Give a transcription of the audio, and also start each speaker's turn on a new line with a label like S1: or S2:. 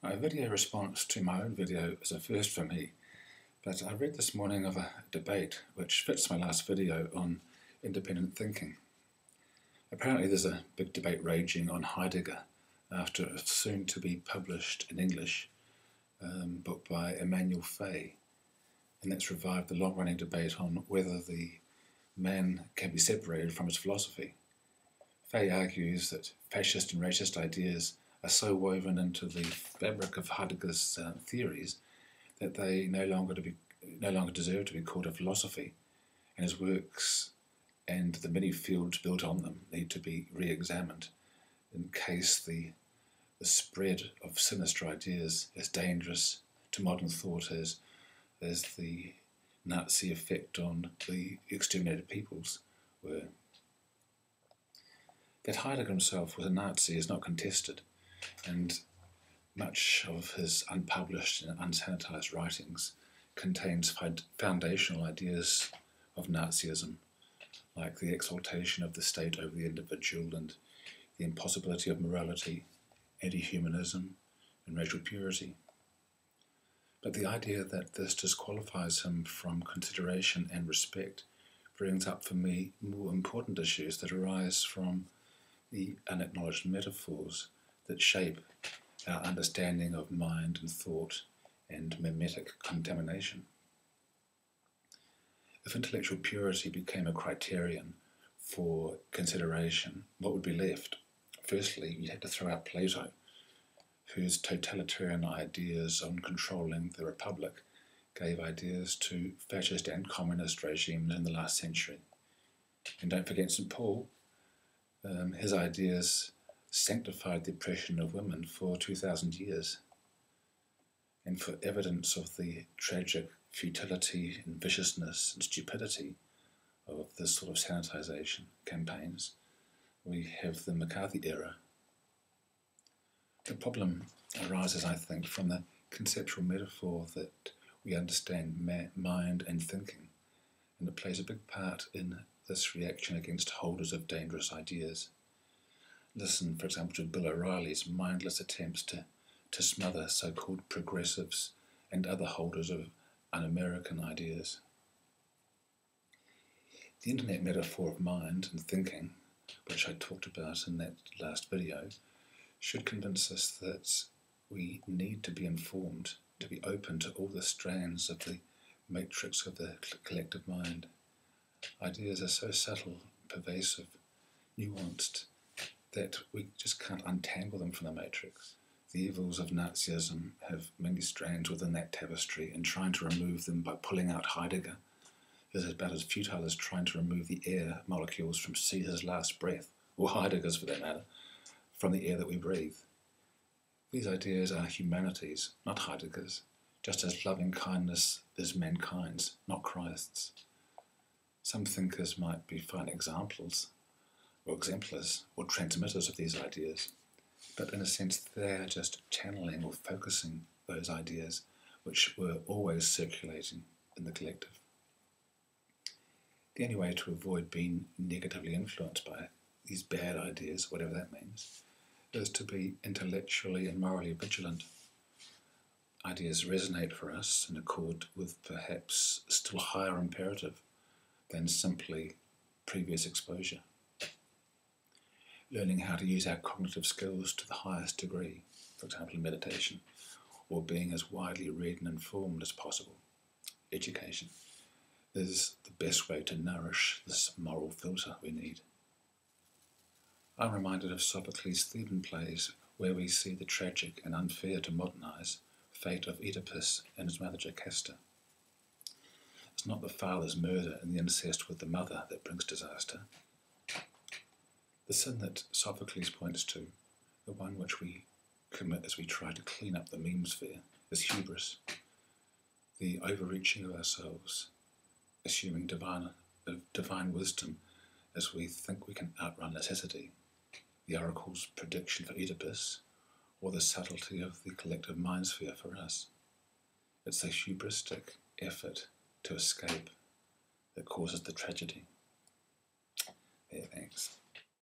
S1: A video response to my own video is a first for me, but I read this morning of a debate which fits my last video on independent thinking. Apparently there's a big debate raging on Heidegger after a soon-to-be published in English book by Emmanuel Fay, and that's revived the long-running debate on whether the man can be separated from his philosophy. Fay argues that fascist and racist ideas are so woven into the fabric of Heidegger's theories that they no longer deserve to be called a philosophy, and his works and the many fields built on them need to be re-examined in case the spread of sinister ideas as dangerous to modern thought as the Nazi effect on the exterminated peoples were. That Heidegger himself was a Nazi is not contested, and much of his unpublished and unsanitized writings contains foundational ideas of Nazism, like the exaltation of the state over the individual and the impossibility of morality, anti-humanism, and racial purity. But the idea that this disqualifies him from consideration and respect brings up for me more important issues that arise from the unacknowledged metaphors that shape our understanding of mind and thought and mimetic contamination. If intellectual purity became a criterion for consideration, what would be left? Firstly, you'd have to throw out Plato, whose totalitarian ideas on controlling the Republic gave ideas to fascist and communist regimes in the last century. And don't forget St. Paul. His ideas sanctified the oppression of women for 2,000 years. And for evidence of the tragic futility and viciousness and stupidity of this sort of sanitization campaigns, we have the McCarthy era. The problem arises, I think, from the conceptual metaphor that we understand mind and thinking, and it plays a big part in this reaction against holders of dangerous ideas. Listen, for example, to Bill O'Reilly's mindless attempts to smother so-called progressives and other holders of un-American ideas. The internet metaphor of mind and thinking, which I talked about in that last video, should convince us that we need to be informed, to be open to all the strands of the matrix of the collective mind. Ideas are so subtle, pervasive, nuanced, that we just can't untangle them from the matrix. The evils of Nazism have many strands within that tapestry, and trying to remove them by pulling out Heidegger is about as futile as trying to remove the air molecules from Caesar's last breath, or Heidegger's for that matter, from the air that we breathe. These ideas are humanity's, not Heidegger's, just as loving kindness is mankind's, not Christ's. Some thinkers might be fine examples, or exemplars, or transmitters of these ideas, but in a sense they're just channeling or focusing those ideas which were always circulating in the collective. The only way to avoid being negatively influenced by these bad ideas, whatever that means, is to be intellectually and morally vigilant. Ideas resonate for us in accord with perhaps a still higher imperative than simply previous exposure. Learning how to use our cognitive skills to the highest degree, for example in meditation, or being as widely read and informed as possible, education, is the best way to nourish this moral filter we need. I'm reminded of Sophocles' Theban plays where we see the tragic and unfair to modernize fate of Oedipus and his mother Jocasta. It's not the father's murder and the incest with the mother that brings disaster. The sin that Sophocles points to, the one which we commit as we try to clean up the Memesphere, is hubris, the overreaching of ourselves, assuming divine wisdom as we think we can outrun necessity, the oracle's prediction for Oedipus, or the subtlety of the collective mindsphere for us. It's a hubristic effort to escape that causes the tragedy. Yeah, thanks.